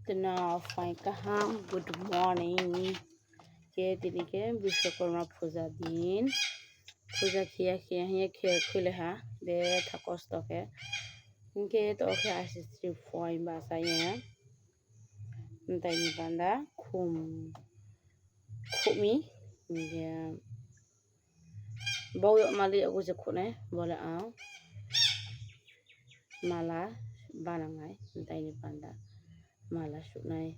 Now, fine kaham. Good morning. Ke tini ke Vishwakarma puja din. Puja kia hiya kia kule ha. Be thakos toke. Ke to ke asistri fine basa ya. Ntai ni banda khumi. Ke bau yok mali aku jekune boleh au. Mala banangai. Ntai ni banda mala sunai.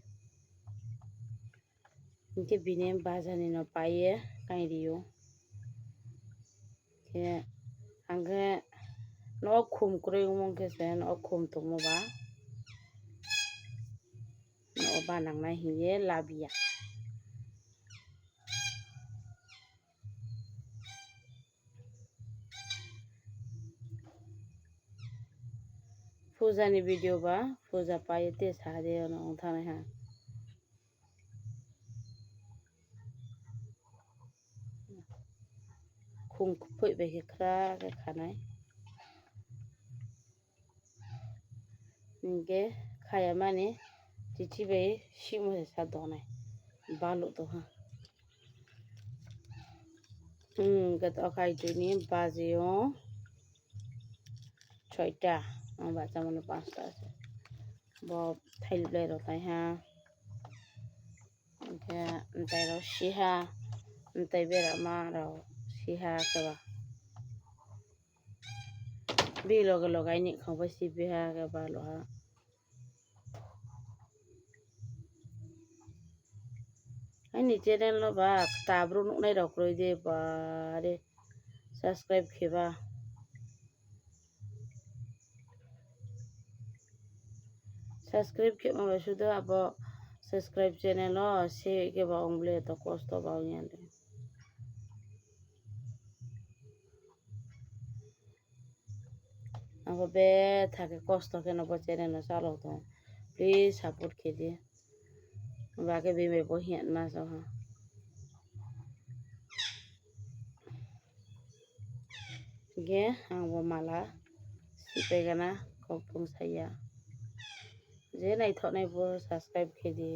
Ke bine bazani no paye kai rio. Ke angge no khum kure umong ke sen no khum tumo ba. No banang na hiye labia. Puja ni video ba puja paye te sade no thane ha. Khum phui be ke kra ke khanai. Nge khaya mane chichi be shimu se sa donai. Balu to ha. Ke to khai tu ni bazio. Choita baca mana pasta আছে Bob thail ble ro tai ha ke ntai ro siha ntai bera ma ro siha ka ba bi lo gai ni khong ba si biha ka ba lo ha ai ni channel lo ba ta bru nu nai ro kroi de ba re subscribe ke ba subscribe ke ma ba sudah abo subscribe channel lo se ke ba ongle to cost ba nyen Ako be thake kosto ke no channel no chalo to please support ke di ba ke be me bo hian ma so ha ge ang bo mala si pe gana kopung saya je nai thot nai bo subscribe ke di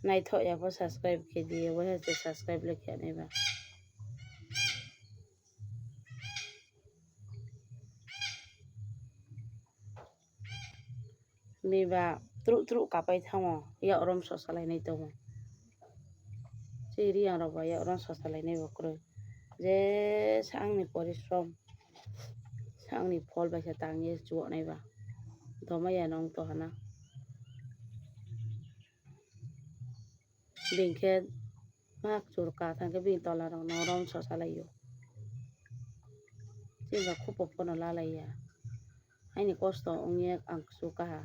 nai thot ya bo subscribe ke di wo he subscribe le ke nai ba mi ba tru ka pai thamo ya rom so salai nai to si ri ang ro ba ya rom so salai nai bo kro je sang ni porishrom sang ni phol ba sa tang ye chu nai ba to ma ya nong to hana bingkhe mak chur ka thang ke bin tola rong no rom so salai yo si ba khu pop no la lai ya ai ni kosto ong ye ang su ka ha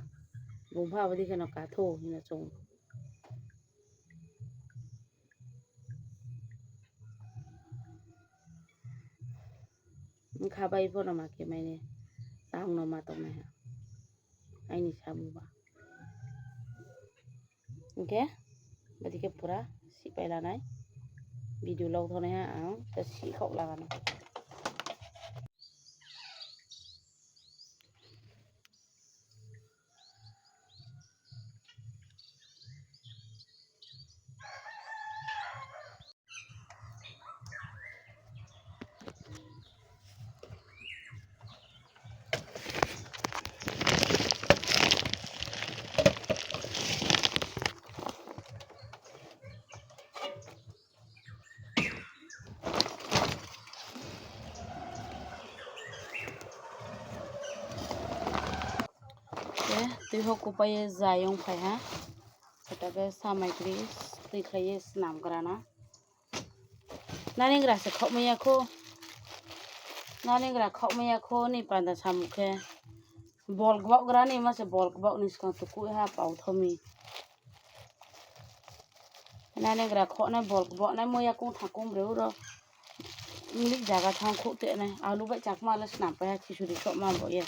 bum pha ba di ke no ka tho ni na chung kha bai pho no ma ke mai ne tang no ma to mai ha ai ni samu ba okay badi ke pura si pai la nai video lau thone ha ang ta si khok la na tui hok ko pai zayong phai ha eta ke samaigri tui khaye snam grana naningra se khok maya kho naningra khok maya kho ni panda samukhe bol gbok grani ma se bol gbok ni skang tu ku ha pau thomi naningra kho na bol gbok na moya kong thakum reu ro lik jaga thang kho te na alu bai chak ma la snam pa ha khishuri sok ma bo ye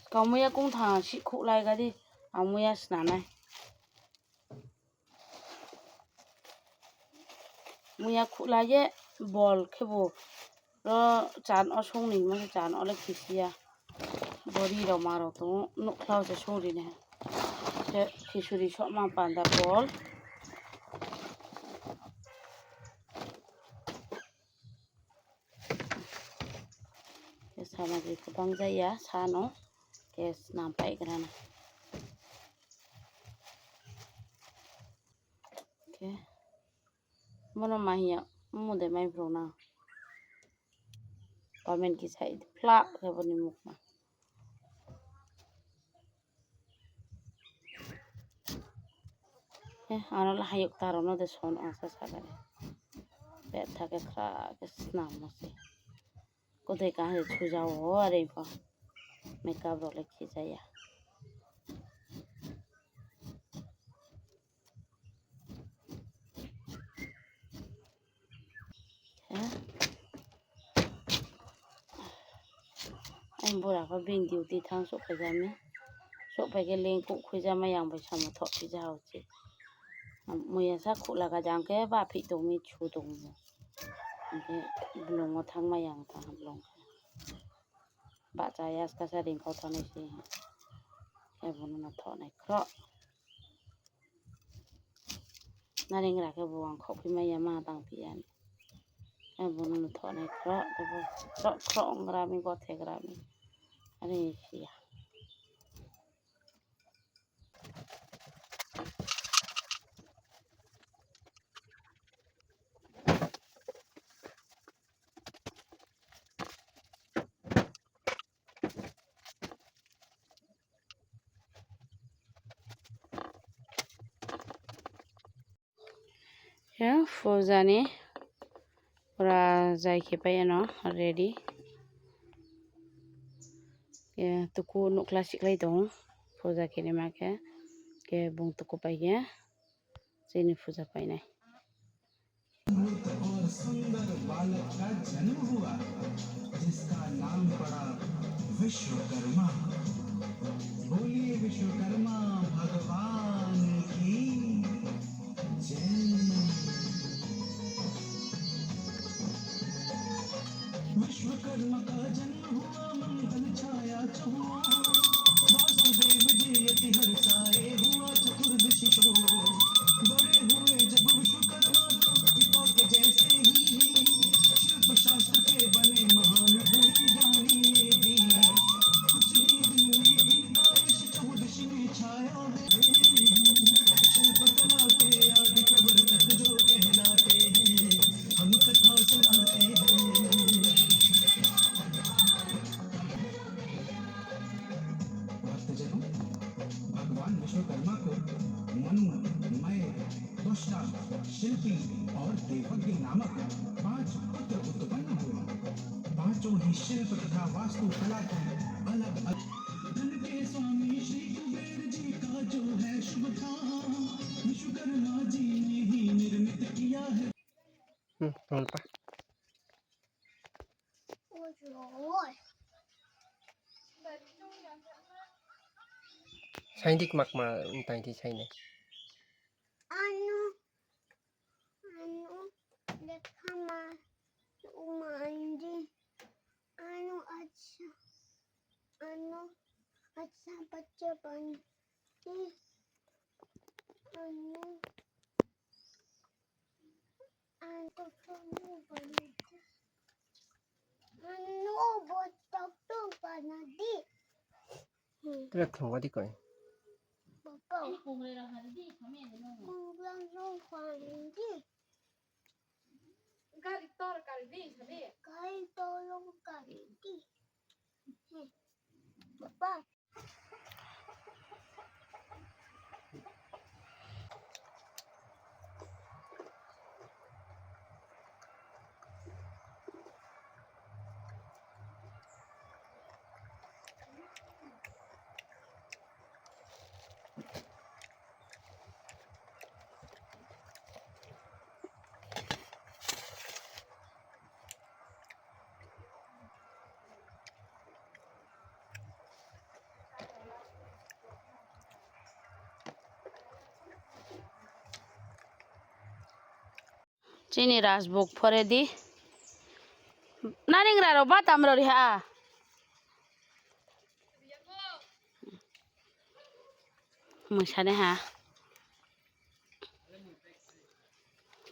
Kamu ya kung thang si khu lai ga di amu ya sna nai mu ya khu lai ye bol khebo ro chan o songni ma chan ole khisia bori ro maro to no khlaw je songri ne te khishuri so ma panda bol ke sama je kabang jaya sano ke nampai grana ke mono mahia mude mai brona pamen ki side phla ke boni mukma ano la hayuk taro no de son asa sagare be thake kha ke snam mase কোথায় কাছে ছুজাও আরে পা makeup রলে খিজাইয়া হ্যাঁ আমি বড়াকে being duty থাং সফাইজামি সফাইকে লেংকু খুঁজামা यांबाय साम' थ' फिजा हচ্ছে मैया सा खुलागा जांके बाफि दंनि छु दङ ओमफ्राय ब्लङाव थांमाय आं ता ब्लं बाजाया आसकासा रिंखाव थानायसै एबोनो थ'नाय ख्र' नारें राखे बुआं खफि माया मा दांफियान एबोनो थ'नाय ख्र' ख्र' ख्र' ग्रामि गथे ग्रामि आरे Siya ya fuzani ora jaikhebai no ready ya tuku nukla siklai dong puja kini make ke bung tuku paige jeni puja painai और सुंदर बालक का जन्म हुआ जिसका नाम पड़ा विश्वकर्मा। बोलिए विश्वकर्मा भगवान की जय। विश्वकर्मा का जन्म हुआ मंगल छाया चहुआ वासुदेव जी यति हर्षाए हुआ चतुर्दशी को बड़े हुए जब विश्वकर्मा तो पिता के जैसे ही शिल्प शास्त्र के बने महान हुई ज्ञानी ये भी कुछ ही दिन में इनका यश चतुर्दशी में छाया है शिल्प कला के आदि प्रवर्तक जो कहलाते हैं हम कथा सुनाते हैं। भक्तजनों, भगवान विश्वकर्मा को मनु, मय, त्वष्टा, शिल्पी और देवज्ञ नामक 5 पुत्र उत्पन्न हुए। पांचों ही शिल्प तथा वास्तु कला की अलग अलग धन के स्वामी श्री कुबेर जी का जो है शुभ काम विश्वकर्मा जी ने ही निर्मित किया है। Saindik makma untai di saine. Anu, lekama umandi, anu acha baca bandi, anu kamu bandi, botak tu bandi. Trak thong wadi koi. Bapak, kunglang no bandi. Kali tolong kali di. Bapak. Chini rasbok phore di Naning raro batam ro ha. Musane ha.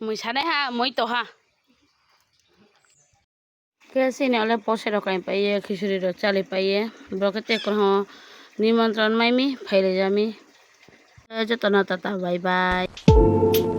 Musane ha, moi to ha. Kasi ni oleh pose ro kai paiye khishuri ro chali paiye. Brokete ko nimantron mai mi phaile jami. Jotona tata bye bye.